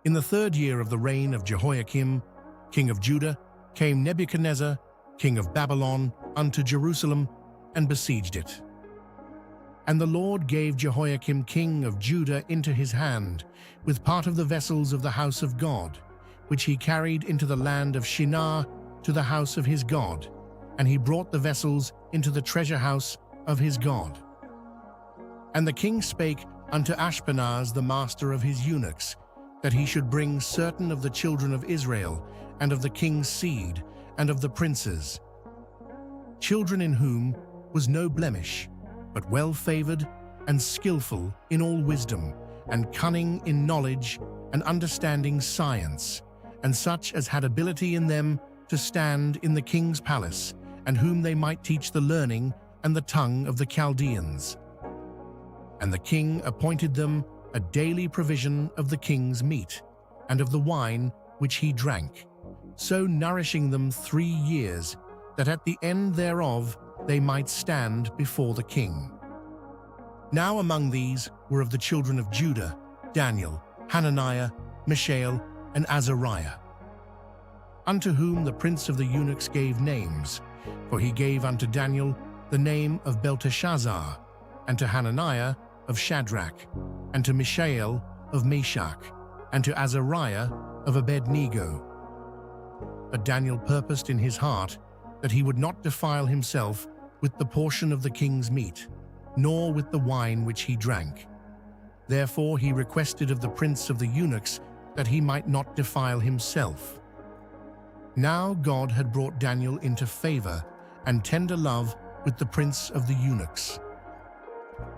In the 3rd year of the reign of Jehoiakim, king of Judah, came Nebuchadnezzar, king of Babylon, unto Jerusalem, and besieged it. And the Lord gave Jehoiakim king of Judah into his hand, with part of the vessels of the house of God, which he carried into the land of Shinar to the house of his God, and he brought the vessels into the treasure house of his God. And the king spake unto Ashpenaz, the master of his eunuchs, that he should bring certain of the children of Israel, and of the king's seed, and of the princes, children in whom was no blemish, but well-favored and skillful in all wisdom, and cunning in knowledge, and understanding science, and such as had ability in them to stand in the king's palace, and whom they might teach the learning and the tongue of the Chaldeans. And the king appointed them a daily provision of the king's meat, and of the wine which he drank, so nourishing them 3 years, that at the end thereof they might stand before the king. Now among these were of the children of Judah, Daniel, Hananiah, Mishael, and Azariah, unto whom the prince of the eunuchs gave names, for he gave unto Daniel the name of Belteshazzar, and to Hananiah of Shadrach, and to Mishael of Meshach, and to Azariah of Abednego. But Daniel purposed in his heart that he would not defile himself with the portion of the king's meat, nor with the wine which he drank. Therefore he requested of the prince of the eunuchs that he might not defile himself. Now God had brought Daniel into favor and tender love with the prince of the eunuchs.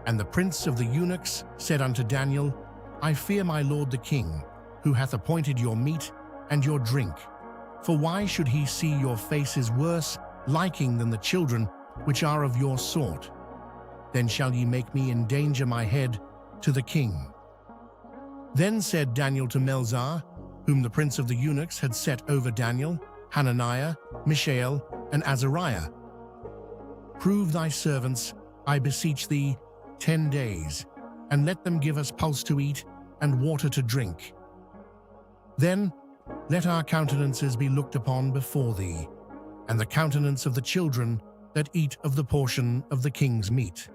And the prince of the eunuchs said unto Daniel, I fear my lord the king, who hath appointed your meat and your drink. For why should he see your faces worse liking than the children which are of your sort? Then shall ye make me endanger my head to the king. Then said Daniel to Melzar, whom the prince of the eunuchs had set over Daniel, Hananiah, Mishael, and Azariah, Prove thy servants, I beseech thee, 10 days, and let them give us pulse to eat and water to drink. Then let our countenances be looked upon before thee, and the countenance of the children that eat of the portion of the king's meat.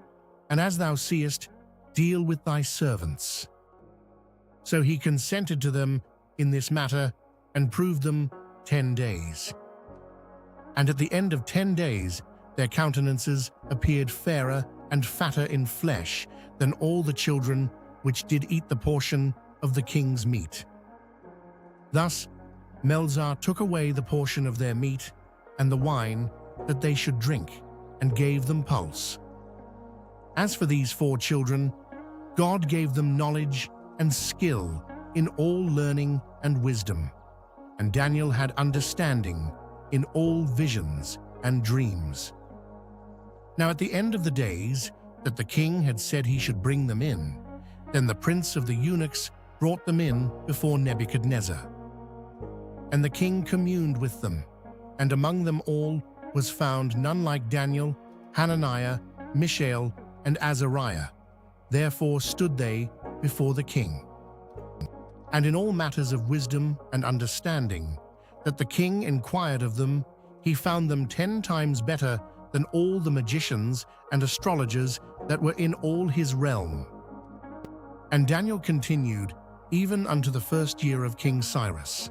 And as thou seest, deal with thy servants. So he consented to them in this matter, and proved them 10 days. And at the end of 10 days, their countenances appeared fairer and fatter in flesh than all the children which did eat the portion of the king's meat. Thus Melzar took away the portion of their meat and the wine that they should drink, and gave them pulse. As for these 4 children, God gave them knowledge and skill in all learning and wisdom, and Daniel had understanding in all visions and dreams. Now at the end of the days that the king had said he should bring them in, then the prince of the eunuchs brought them in before Nebuchadnezzar. And the king communed with them, and among them all was found none like Daniel, Hananiah, Mishael, and Azariah. Therefore stood they before the king. And in all matters of wisdom and understanding, that the king inquired of them, he found them 10 times better than all the magicians and astrologers that were in all his realm. And Daniel continued even unto the 1st year of King Cyrus.